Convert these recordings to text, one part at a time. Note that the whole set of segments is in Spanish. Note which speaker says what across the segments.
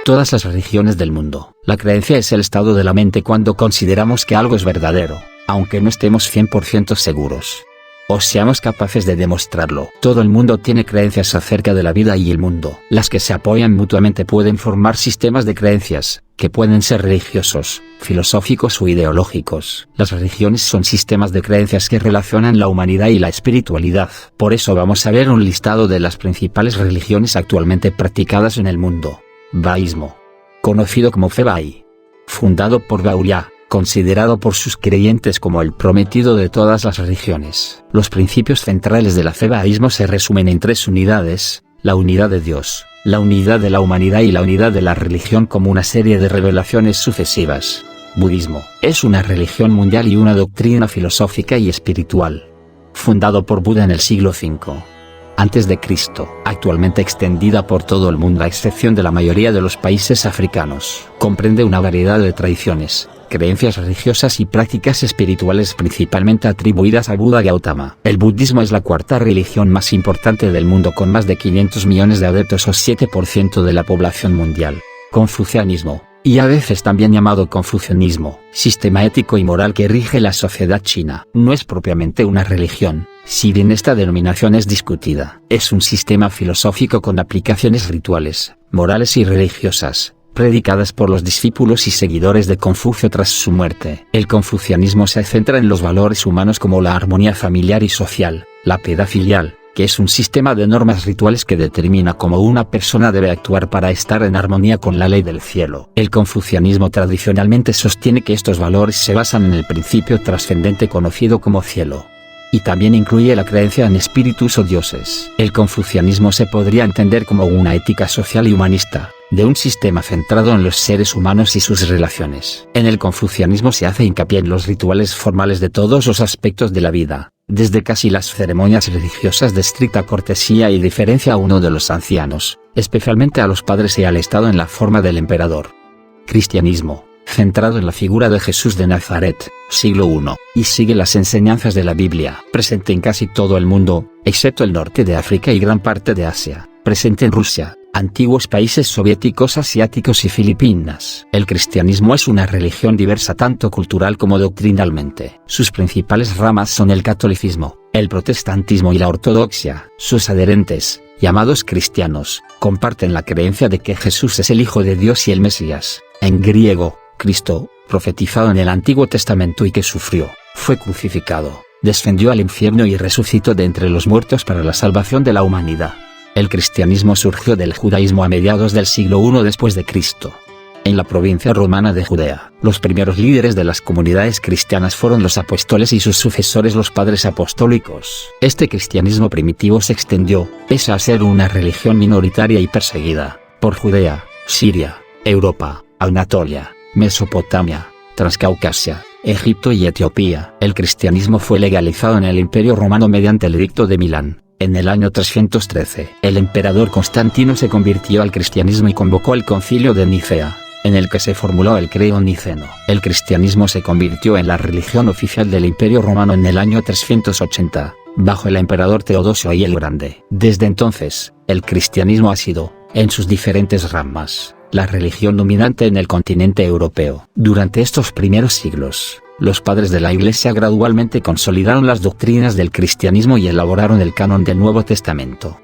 Speaker 1: todas las religiones del mundo. La creencia es el estado de la mente cuando consideramos que algo es verdadero, aunque no estemos 100% seguros o seamos capaces de demostrarlo. Todo el mundo tiene creencias acerca de la vida y el mundo. Las que se apoyan mutuamente pueden formar sistemas de creencias, que pueden ser religiosos, filosóficos o ideológicos. Las religiones son sistemas de creencias que relacionan la humanidad y la espiritualidad. Por eso vamos a ver un listado de las principales religiones actualmente practicadas en el mundo. Bahaísmo, conocido como Fe Bahá'í, fundado por Bahá'u'lláh, considerado por sus creyentes como el prometido de todas las religiones. Los principios centrales de la fe bahaísmo se resumen en 3 unidades: la unidad de Dios, la unidad de la humanidad y la unidad de la religión como una serie de revelaciones sucesivas. Budismo es una religión mundial y una doctrina filosófica y espiritual. Fundado por Buda en el siglo V antes de Cristo, actualmente extendida por todo el mundo a excepción de la mayoría de los países africanos. Comprende una variedad de tradiciones, creencias religiosas y prácticas espirituales principalmente atribuidas a Buda Gautama. El budismo es la 4ª religión más importante del mundo con más de 500 millones de adeptos o 7% de la población mundial. Confucianismo, y a veces también llamado confucianismo, sistema ético y moral que rige la sociedad china. No es propiamente una religión, si bien esta denominación es discutida. Es un sistema filosófico con aplicaciones rituales, morales y religiosas, predicadas por los discípulos y seguidores de Confucio tras su muerte. El confucianismo se centra en los valores humanos como la armonía familiar y social, la piedad filial, que es un sistema de normas rituales que determina cómo una persona debe actuar para estar en armonía con la ley del cielo. El confucianismo tradicionalmente sostiene que estos valores se basan en el principio trascendente conocido como cielo. Y también incluye la creencia en espíritus o dioses. El confucianismo se podría entender como una ética social y humanista, de un sistema centrado en los seres humanos y sus relaciones. En el confucianismo se hace hincapié en los rituales formales de todos los aspectos de la vida, desde casi las ceremonias religiosas de estricta cortesía y deferencia a uno de los ancianos, especialmente a los padres y al Estado en la forma del emperador. Cristianismo, centrado en la figura de Jesús de Nazaret, siglo I, y sigue las enseñanzas de la Biblia. Presente en casi todo el mundo, excepto el norte de África y gran parte de Asia. Presente en Rusia, antiguos países soviéticos asiáticos y Filipinas. El cristianismo es una religión diversa tanto cultural como doctrinalmente. Sus principales ramas son el catolicismo, el protestantismo y la ortodoxia. Sus adherentes, llamados cristianos, comparten la creencia de que Jesús es el Hijo de Dios y el Mesías, en griego, Cristo, profetizado en el Antiguo Testamento y que sufrió, fue crucificado, descendió al infierno y resucitó de entre los muertos para la salvación de la humanidad. El cristianismo surgió del judaísmo a mediados del siglo I después de Cristo. En la provincia romana de Judea, los primeros líderes de las comunidades cristianas fueron los apóstoles y sus sucesores los padres apostólicos. Este cristianismo primitivo se extendió, pese a ser una religión minoritaria y perseguida, por Judea, Siria, Europa, Anatolia, Mesopotamia, Transcaucasia, Egipto y Etiopía. El cristianismo fue legalizado en el Imperio Romano mediante el Edicto de Milán, en el año 313. El emperador Constantino se convirtió al cristianismo y convocó el Concilio de Nicea, en el que se formuló el credo niceno. El cristianismo se convirtió en la religión oficial del Imperio Romano en el año 380, bajo el emperador Teodosio I el Grande. Desde entonces, el cristianismo ha sido, en sus diferentes ramas, la religión dominante en el continente europeo. Durante estos primeros siglos, los padres de la Iglesia gradualmente consolidaron las doctrinas del cristianismo y elaboraron el canon del Nuevo Testamento.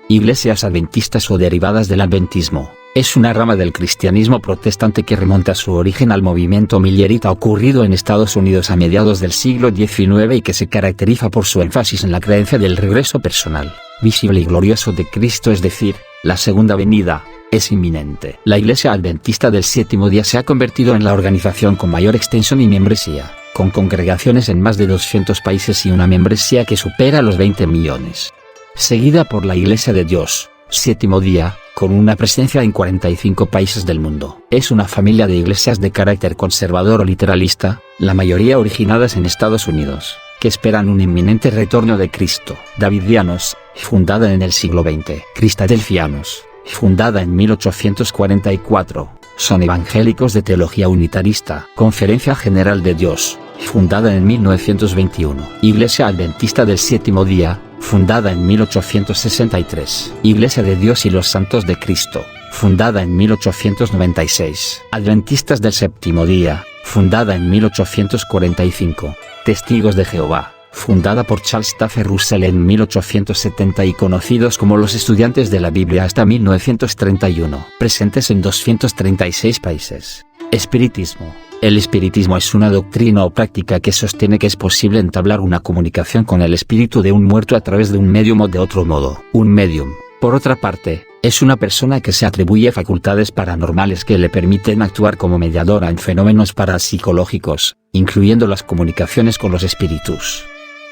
Speaker 1: Iglesias adventistas o derivadas del adventismo, es una rama del cristianismo protestante que remonta su origen al movimiento millerita ocurrido en Estados Unidos a mediados del siglo XIX y que se caracteriza por su énfasis en la creencia del regreso personal, visible y glorioso de Cristo, es decir, la segunda venida es inminente. La Iglesia Adventista del Séptimo Día se ha convertido en la organización con mayor extensión y membresía, con congregaciones en más de 200 países y una membresía que supera los 20 millones. Seguida por la Iglesia de Dios, Séptimo Día, con una presencia en 45 países del mundo. Es una familia de iglesias de carácter conservador o literalista, la mayoría originadas en Estados Unidos, que esperan un inminente retorno de Cristo. Davidianos, fundada en el siglo XX. Cristadelfianos, fundada en 1844, son evangélicos de teología unitarista. Conferencia General de Dios, fundada en 1921. Iglesia Adventista del Séptimo Día, fundada en 1863. Iglesia de Dios y los Santos de Cristo, fundada en 1896. Adventistas del Séptimo Día, fundada en 1845. Testigos de Jehová, fundada por Charles Taze Russell en 1870 y conocidos como los estudiantes de la Biblia hasta 1931. Presentes en 236 países. Espiritismo. El espiritismo es una doctrina o práctica que sostiene que es posible entablar una comunicación con el espíritu de un muerto a través de un medium o de otro modo. Un medium, por otra parte, es una persona que se atribuye facultades paranormales que le permiten actuar como mediadora en fenómenos parapsicológicos, incluyendo las comunicaciones con los espíritus.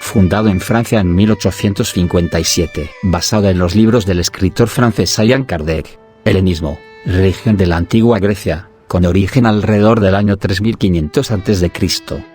Speaker 1: Fundado en Francia en 1857, basado en los libros del escritor francés Allan Kardec. Helenismo, religión de la antigua Grecia, con origen alrededor del año 3500 a.C.,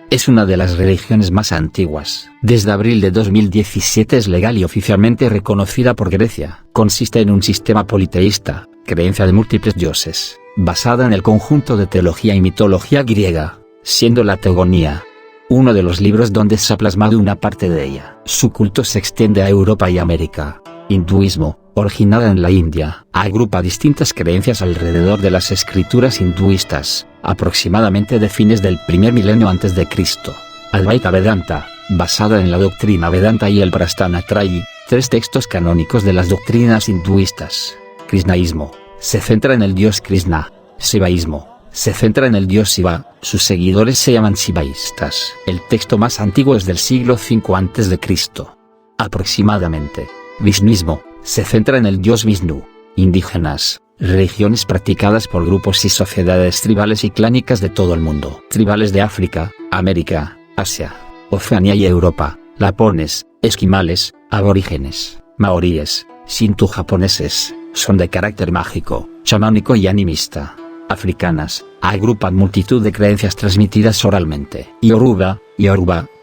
Speaker 1: es una de las religiones más antiguas. Desde abril de 2017 es legal y oficialmente reconocida por Grecia. Consiste en un sistema politeísta, creencia de múltiples dioses, basada en el conjunto de teología y mitología griega, siendo la teogonía uno de los libros donde se ha plasmado una parte de ella. Su culto se extiende a Europa y América. Hinduismo, originada en la India, agrupa distintas creencias alrededor de las escrituras hinduistas, aproximadamente de fines del primer milenio antes de Cristo. Advaita Vedanta, basada en la doctrina Vedanta y el Prasthanatrayi, tres textos canónicos de las doctrinas hinduistas. Krishnaísmo, se centra en el dios Krishna. Shivaísmo, se centra en el dios Shiva, sus seguidores se llaman shivaístas. El texto más antiguo es del siglo V a.C. aproximadamente. Vishnuismo, se centra en el dios Vishnu. Indígenas, religiones practicadas por grupos y sociedades tribales y clánicas de todo el mundo. Tribales de África, América, Asia, Oceanía y Europa, lapones, esquimales, aborígenes, maoríes, shinto japoneses, son de carácter mágico, chamánico y animista. Africanas, agrupan multitud de creencias transmitidas oralmente. Yoruba,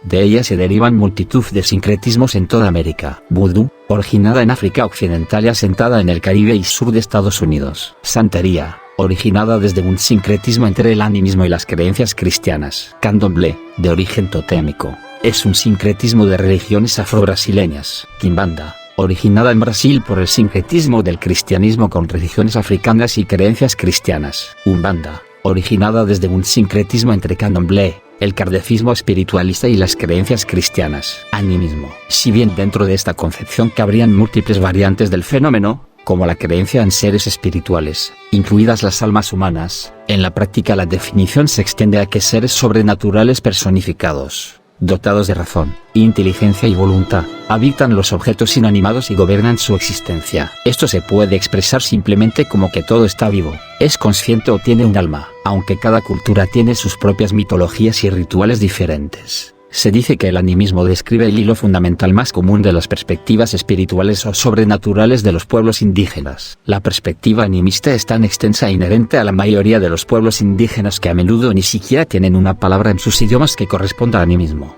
Speaker 1: de ellas se derivan multitud de sincretismos en toda América. Vudú, originada en África Occidental y asentada en el Caribe y sur de Estados Unidos. Santería, originada desde un sincretismo entre el animismo y las creencias cristianas. Candomblé, de origen totémico, es un sincretismo de religiones afro-brasileñas. Quimbanda, originada en Brasil por el sincretismo del cristianismo con religiones africanas y creencias cristianas. Umbanda, originada desde un sincretismo entre candomblé, el kardecismo espiritualista y las creencias cristianas. Animismo. Si bien dentro de esta concepción cabrían múltiples variantes del fenómeno, como la creencia en seres espirituales, incluidas las almas humanas, en la práctica la definición se extiende a que seres sobrenaturales personificados, dotados de razón, inteligencia y voluntad, habitan los objetos inanimados y gobiernan su existencia. Esto se puede expresar simplemente como que todo está vivo, es consciente o tiene un alma, aunque cada cultura tiene sus propias mitologías y rituales diferentes. Se dice que el animismo describe el hilo fundamental más común de las perspectivas espirituales o sobrenaturales de los pueblos indígenas. La perspectiva animista es tan extensa e inherente a la mayoría de los pueblos indígenas que a menudo ni siquiera tienen una palabra en sus idiomas que corresponda a animismo.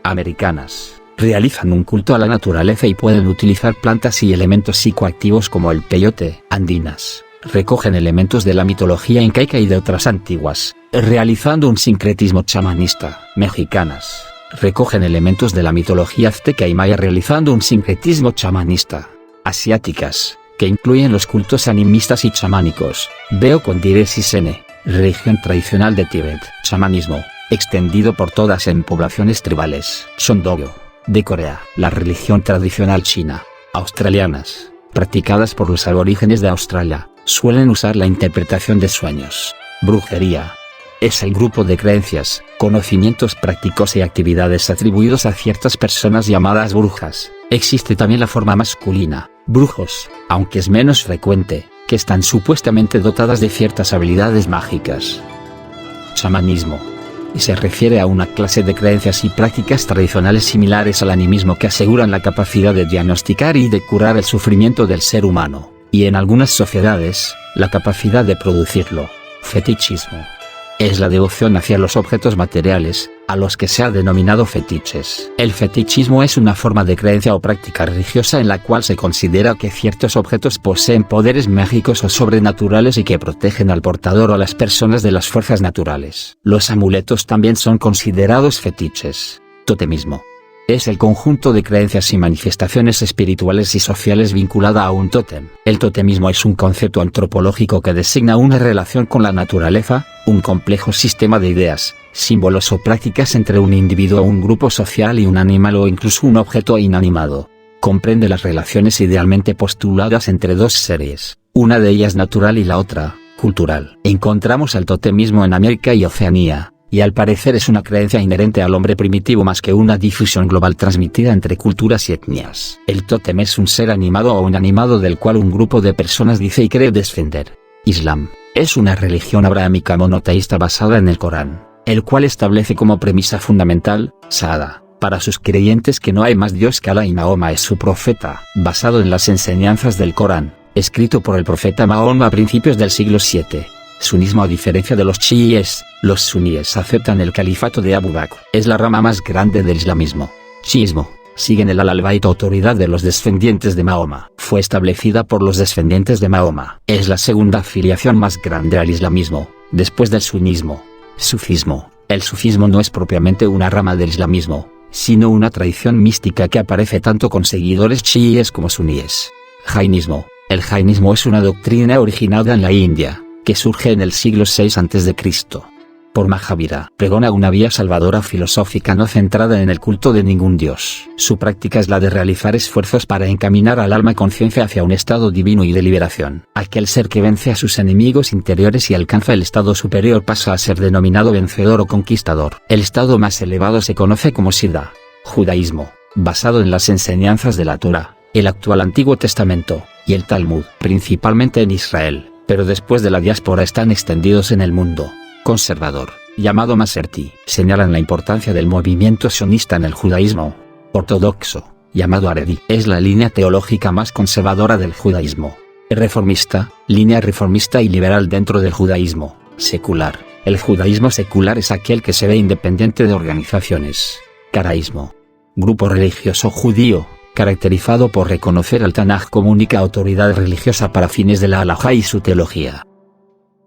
Speaker 1: Americanas, realizan un culto a la naturaleza y pueden utilizar plantas y elementos psicoactivos como el peyote. Andinas, recogen elementos de la mitología incaica y de otras antiguas, realizando un sincretismo chamanista. Mexicanas, recogen elementos de la mitología azteca y maya realizando un sincretismo chamanista. Asiáticas, que incluyen los cultos animistas y chamánicos. Veo con diéresis N, religión tradicional de Tíbet. Chamanismo, extendido por todas en poblaciones tribales. Chondogo, de Corea. La religión tradicional china. Australianas, practicadas por los aborígenes de Australia, suelen usar la interpretación de sueños. Brujería, es el grupo de creencias, conocimientos prácticos y actividades atribuidos a ciertas personas llamadas brujas. Existe también la forma masculina, brujos, aunque es menos frecuente, que están supuestamente dotadas de ciertas habilidades mágicas. Chamanismo, y se refiere a una clase de creencias y prácticas tradicionales similares al animismo que aseguran la capacidad de diagnosticar y de curar el sufrimiento del ser humano, y en algunas sociedades, la capacidad de producirlo. Fetichismo, es la devoción hacia los objetos materiales, a los que se ha denominado fetiches. El fetichismo es una forma de creencia o práctica religiosa en la cual se considera que ciertos objetos poseen poderes mágicos o sobrenaturales y que protegen al portador o a las personas de las fuerzas naturales. Los amuletos también son considerados fetiches. Totemismo, Es el conjunto de creencias y manifestaciones espirituales y sociales vinculada a un tótem. El totemismo es un concepto antropológico que designa una relación con la naturaleza, un complejo sistema de ideas, símbolos o prácticas entre un individuo o un grupo social y un animal o incluso un objeto inanimado. Comprende las relaciones idealmente postuladas entre dos seres, una de ellas natural y la otra, cultural. Encontramos el totemismo en América y Oceanía, y al parecer es una creencia inherente al hombre primitivo más que una difusión global transmitida entre culturas y etnias. El tótem es un ser animado o inanimado del cual un grupo de personas dice y cree descender. Islam es una religión abrahámica monoteísta basada en el Corán, el cual establece como premisa fundamental, Shahada, para sus creyentes que no hay más Dios que Alá y Mahoma es su profeta, basado en las enseñanzas del Corán, escrito por el profeta Mahoma a principios del siglo VII. Sunismo. A diferencia de los chiíes, los suníes aceptan el califato de Abu Bakr. Es la rama más grande del islamismo. Chiismo. Siguen el al-Bayt, autoridad de los descendientes de Mahoma. Fue establecida por los descendientes de Mahoma. Es la segunda afiliación más grande al islamismo, después del sunismo. Sufismo. El sufismo no es propiamente una rama del islamismo, sino una tradición mística que aparece tanto con seguidores chiíes como suníes. Jainismo. El jainismo es una doctrina originada en la India, que surge en el siglo VI a.C. por Mahavira. Pregona una vía salvadora filosófica no centrada en el culto de ningún dios. Su práctica es la de realizar esfuerzos para encaminar al alma conciencia hacia un estado divino y de liberación. Aquel ser que vence a sus enemigos interiores y alcanza el estado superior pasa a ser denominado vencedor o conquistador. El estado más elevado se conoce como Siddha. Judaísmo, basado en las enseñanzas de la Torá, el actual Antiguo Testamento, y el Talmud, principalmente en Israel, pero después de la diáspora están extendidos en el mundo. Conservador, llamado Maserti, señalan la importancia del movimiento sionista en el judaísmo. Ortodoxo, llamado Haredi, es la línea teológica más conservadora del judaísmo. Reformista, línea reformista y liberal dentro del judaísmo. Secular, el judaísmo secular es aquel que se ve independiente de organizaciones. Caraísmo, grupo religioso judío, caracterizado por reconocer al Tanaj como única autoridad religiosa para fines de la halajá y su teología.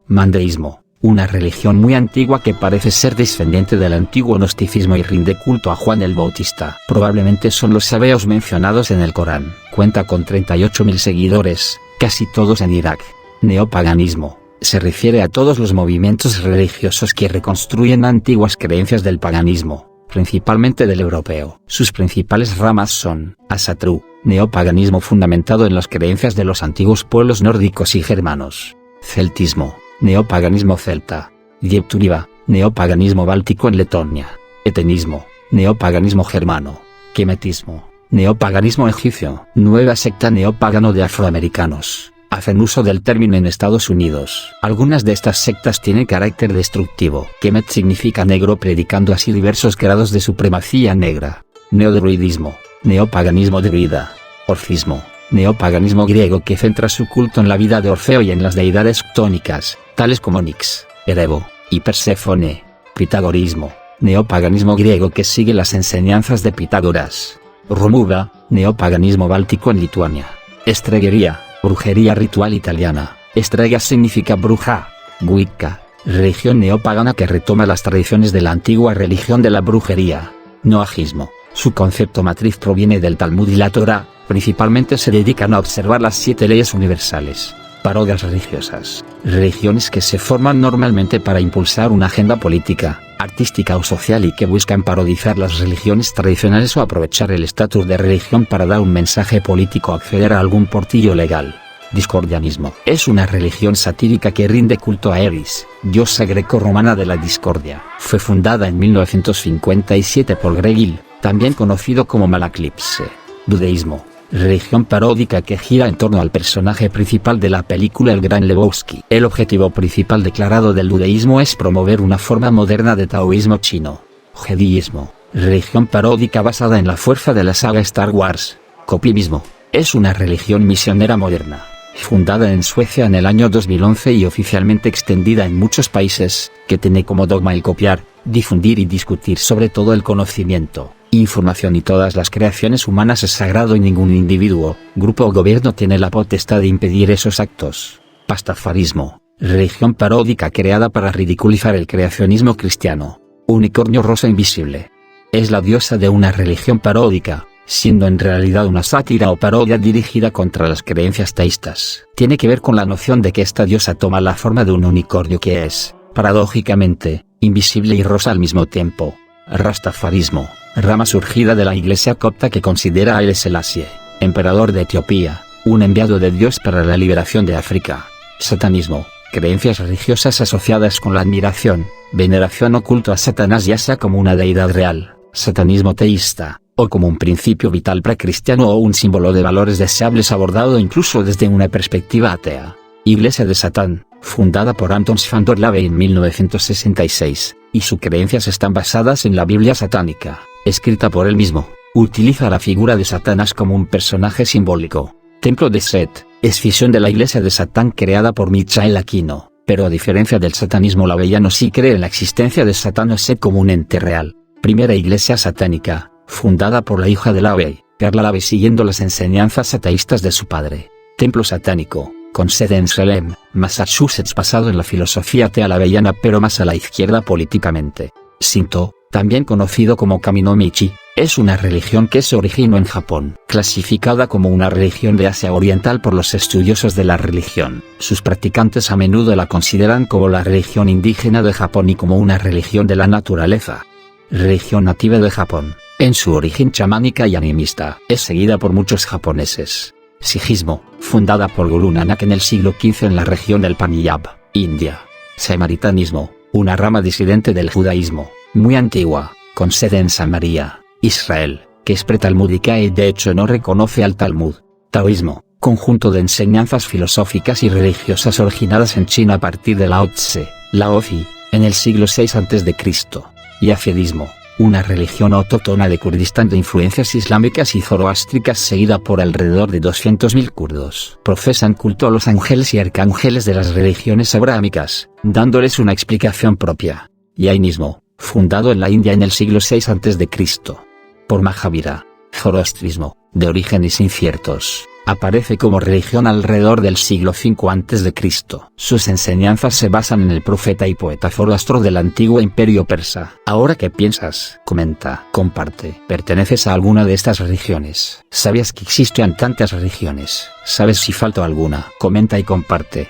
Speaker 1: Mandeísmo, una religión muy antigua que parece ser descendiente del antiguo gnosticismo y rinde culto a Juan el Bautista. Probablemente son los sabeos mencionados en el Corán. Cuenta con 38.000 seguidores, casi todos en Irak. Neopaganismo, se refiere a todos los movimientos religiosos que reconstruyen antiguas creencias del paganismo, principalmente del europeo. Sus principales ramas son Asatru, neopaganismo fundamentado en las creencias de los antiguos pueblos nórdicos y germanos. Celtismo, neopaganismo celta. Diepturiva, neopaganismo báltico en Letonia. Hetenismo, neopaganismo germano. Kemetismo, neopaganismo egipcio. Nueva secta neopagano de afroamericanos. Hacen uso del término en Estados Unidos. Algunas de estas sectas tienen carácter destructivo. Kemet significa negro, predicando así diversos grados de supremacía negra. Neodruidismo, neopaganismo druida. Orfismo, neopaganismo griego que centra su culto en la vida de Orfeo y en las deidades ctónicas, tales como Nix, Erebo, y Perséfone. Pitagorismo, neopaganismo griego que sigue las enseñanzas de Pitágoras. Romuva, neopaganismo báltico en Lituania. Estreguería, brujería ritual italiana. Estrega significa bruja. Wicca, religión neopagana que retoma las tradiciones de la antigua religión de la brujería. Noajismo, su concepto matriz proviene del Talmud y la Torá, principalmente se dedican a observar las 7 leyes universales. Parodias religiosas, religiones que se forman normalmente para impulsar una agenda política, artística o social y que buscan parodizar las religiones tradicionales o aprovechar el estatus de religión para dar un mensaje político o acceder a algún portillo legal. Discordianismo, es una religión satírica que rinde culto a Eris, diosa greco-romana de la discordia. Fue fundada en 1957 por Gregil, también conocido como Malaclipse. Dudeísmo, religión paródica que gira en torno al personaje principal de la película El Gran Lebowski. El objetivo principal declarado del dudeísmo es promover una forma moderna de taoísmo chino. Jediismo, religión paródica basada en la fuerza de la saga Star Wars. Copimismo, es una religión misionera moderna, fundada en Suecia en el año 2011 y oficialmente extendida en muchos países, que tiene como dogma el copiar, difundir y discutir sobre todo el conocimiento, información y todas las creaciones humanas es sagrado y ningún individuo, grupo o gobierno tiene la potestad de impedir esos actos. Pastafarismo, religión paródica creada para ridiculizar el creacionismo cristiano. Unicornio rosa invisible. es la diosa de una religión paródica, siendo en realidad una sátira o parodia dirigida contra las creencias teístas. Tiene que ver con la noción de que esta diosa toma la forma de un unicornio que es, paradójicamente, invisible y rosa al mismo tiempo. Rastafarismo, rama surgida de la iglesia copta que considera a Haile Selassie, emperador de Etiopía, un enviado de Dios para la liberación de África. Satanismo, creencias religiosas asociadas con la admiración, veneración o culto a Satanás, ya sea como una deidad real, satanismo teísta, o como un principio vital precristiano o un símbolo de valores deseables abordado incluso desde una perspectiva atea. Iglesia de Satán, fundada por Anton van der Lavey en 1966, y sus creencias están basadas en la Biblia satánica, escrita por él mismo. Utiliza la figura de Satanás como un personaje simbólico. Templo de Set, escisión de la Iglesia de Satán creada por Michael Aquino, pero a diferencia del satanismo laveyano sí cree en la existencia de Satán o Set como un ente real. Primera iglesia satánica, fundada por la hija de Lavey, Carla Lavey, siguiendo las enseñanzas ateístas de su padre. Templo satánico, con sede en Salem, Massachusetts, basado en la filosofía atea laveyana pero más a la izquierda políticamente. Shinto, también conocido como Kami-no-Michi, es una religión que se originó en Japón, clasificada como una religión de Asia Oriental por los estudiosos de la religión. Sus practicantes a menudo la consideran como la religión indígena de Japón y como una religión de la naturaleza. Religión nativa de Japón, en su origen chamánica y animista, es seguida por muchos japoneses. Sijismo, fundada por Guru Nanak en el siglo XV en la región del Punjab, India. Samaritanismo, una rama disidente del judaísmo, muy antigua, con sede en Samaria, Israel, que es pretalmúdica y de hecho no reconoce al Talmud. Taoísmo, conjunto de enseñanzas filosóficas y religiosas originadas en China a partir de Lao Tse, Laozi, en el siglo VI a.C. Yazidismo, una religión autóctona de Kurdistán de influencias islámicas y zoroástricas seguida por alrededor de 200.000 kurdos. Profesan culto a los ángeles y arcángeles de las religiones abrámicas, dándoles una explicación propia. Jainismo, fundado en la India en el siglo VI a.C. por Mahavira. Zoroastrismo, de orígenes inciertos, aparece como religión alrededor del siglo V a.C. Sus enseñanzas se basan en el profeta y poeta Zoroastro del antiguo imperio persa. ¿Ahora qué piensas? Comenta, comparte. ¿Perteneces a alguna de estas religiones? ¿Sabías que existen tantas religiones? ¿Sabes si falta alguna? Comenta y comparte.